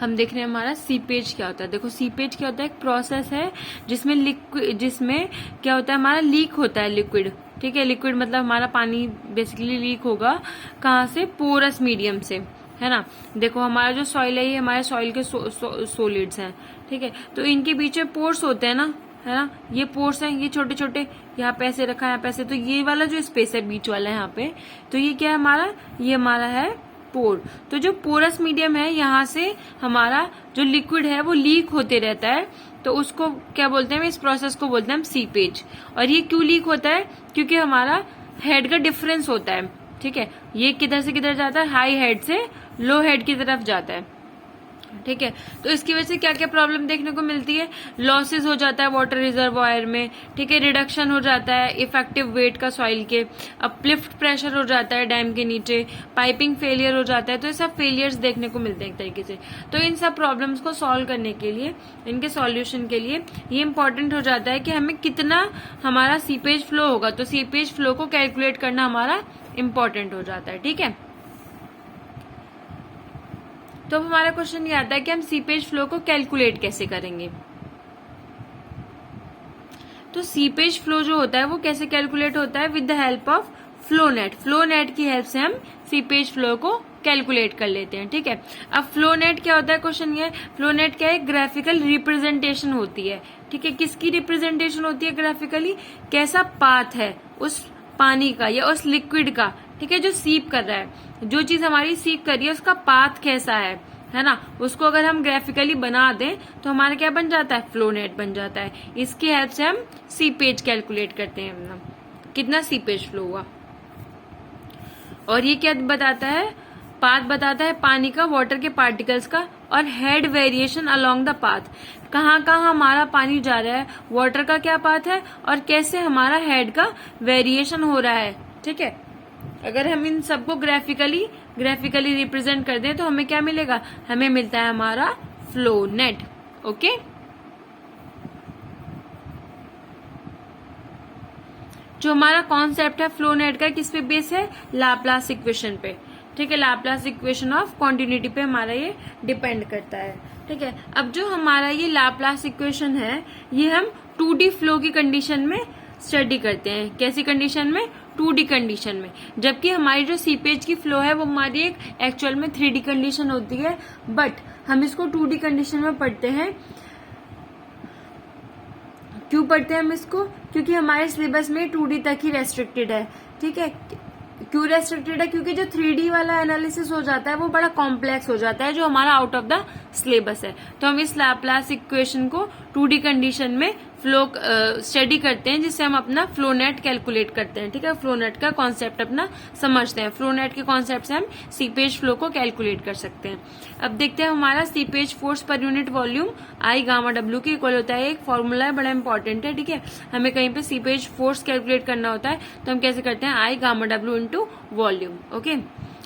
हम देख रहे हैं हमारा सीपेज क्या होता है। देखो सीपेज क्या होता है, एक प्रोसेस है जिसमें क्या होता है, हमारा लीक होता है लिक्विड। ठीक है, लिक्विड मतलब हमारा पानी बेसिकली लीक होगा कहाँ से, पोरस मीडियम से, है ना। देखो हमारा जो सॉइल है ये हमारे सॉइल के सॉलिड्स हैं। ठीक है, तो इनके बीच में पोर्स होते हैं ना, है ना, ये पोर्स हैं, ये छोटे छोटे, यहाँ पे ऐसे रखा है, यहाँ पे ऐसे, तो ये वाला जो स्पेस है बीच वाला यहाँ पे, तो ये क्या है हमारा, ये हमारा है पोर। तो जो पोरस मीडियम है यहाँ से हमारा जो लिक्विड है वो लीक होते रहता है, तो उसको क्या बोलते हैं, इस प्रोसेस को बोलते हैं हम सीपेज। और ये क्यों लीक होता है, क्योंकि हमारा हेड का डिफरेंस होता है। ठीक है, ये किधर से किधर जाता है, हाई हेड से लो हेड की तरफ जाता है। ठीक है, तो इसकी वजह से क्या क्या प्रॉब्लम देखने को मिलती है, लॉसेस हो जाता है वाटर रिजर्वायर में। ठीक है, रिडक्शन हो जाता है इफेक्टिव वेट का सॉइल के, अपलिफ्ट प्रेशर हो जाता है डैम के नीचे, पाइपिंग फेलियर हो जाता है। तो ये सब फेलियर्स देखने को मिलते हैं एक तरीके से। तो इन सब प्रॉब्लम्स को सॉल्व करने के लिए, इनके सॉल्यूशन के लिए ये इंपॉर्टेंट हो जाता है कि हमें कितना हमारा सीपेज फ्लो होगा, तो सीपेज फ्लो को कैलकुलेट करना हमारा इंपॉर्टेंट हो जाता है। ठीक है, तो अब हमारा क्वेश्चन ये आता है कि हम सीपेज फ्लो को कैलकुलेट कैसे करेंगे। तो सीपेज फ्लो जो होता है वो कैसे कैलकुलेट होता है, with the help of flow net. Flow net की हेल्प से हम सीपेज फ्लो को कैलकुलेट कर लेते हैं। ठीक है, अब फ्लो नेट क्या होता है, क्वेश्चन ये, फ्लो नेट क्या है, ग्राफिकल रिप्रेजेंटेशन होती है। ठीक है, किसकी रिप्रेजेंटेशन होती है ग्राफिकली, कैसा पाथ है उस पानी का या उस लिक्विड का। ठीक है, जो सीप कर रहा है, जो चीज हमारी सीप कर रही है उसका पाथ कैसा है ना, उसको अगर हम ग्राफिकली बना दें तो हमारा क्या बन जाता है, फ्लो नेट बन जाता है। इसकी हेल्प से हम सीपेज कैलकुलेट करते हैं अपना, कितना सीपेज फ्लो हुआ। और ये क्या बताता है, पाथ बताता है पानी का, वाटर के पार्टिकल्स का, और head variation along the path, कहाँ कहाँ हमारा पानी जा रहा है, वाटर का क्या पाथ है, और कैसे हमारा हेड का वेरिएशन हो रहा है। ठीक है, अगर हम इन सबको ग्राफिकली रिप्रेजेंट कर दें तो हमें क्या मिलेगा, हमें मिलता है हमारा फ्लो नेट। ओके, जो हमारा कॉन्सेप्ट है फ्लो नेट का, किस पे बेस है, लाप्लास इक्वेशन पे। ठीक है, लाप्लास इक्वेशन ऑफ कॉन्टिन्यूटी पे हमारा ये डिपेंड करता है। ठीक है, अब जो हमारा ये लाप्लास इक्वेशन है ये हम 2D फ्लो की कंडीशन में स्टडी करते हैं। कैसी कंडीशन में, 2D कंडीशन में। जबकि हमारी जो सीपेज की फ्लो है वो हमारी एक एक्चुअल में 3D कंडीशन होती है, बट हम इसको 2D कंडीशन में पढ़ते हैं। क्यों पढ़ते हैं हम इसको, क्योंकि हमारे सिलेबस में 2D तक ही रेस्ट्रिक्टेड है। ठीक है, क्यों रेस्ट्रिक्टेड है, क्योंकि जो 3D वाला एनालिसिस हो जाता है वो बड़ा कॉम्प्लेक्स हो जाता है, जो हमारा आउट ऑफ द सिलेबस है। तो हम इस लाप्लास इक्वेशन को 2D कंडीशन में फ्लो स्टडी करते हैं, जिससे हम अपना फ्लो नेट कैलकुलेट करते हैं। ठीक है, फ्लो नेट का कॉन्सेप्ट अपना समझते हैं। फ्लो नेट के कॉन्सेप्ट से हम सीपेज फ्लो को कैलकुलेट कर सकते हैं। अब देखते हैं हमारा seepage force per unit volume i gamma W के इक्वल होता है। एक फॉर्मूला है, बड़ा इंपॉर्टेंट है। ठीक है, हमें कहीं पे सीपेज फोर्स कैलकुलेट करना होता है तो हम कैसे करते हैं, i gamma W into volume. Okay,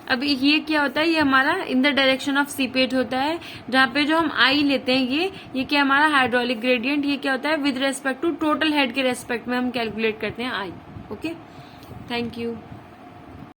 अब ये क्या होता है, ये हमारा in the direction of seepage होता है, जहाँ पे जो हम आई लेते हैं ये क्या हमारा हाइड्रोलिक ग्रेडियंट, ये क्या होता है with respect to total head के रेस्पेक्ट में हम कैलकुलेट करते हैं आई। Okay, thank you.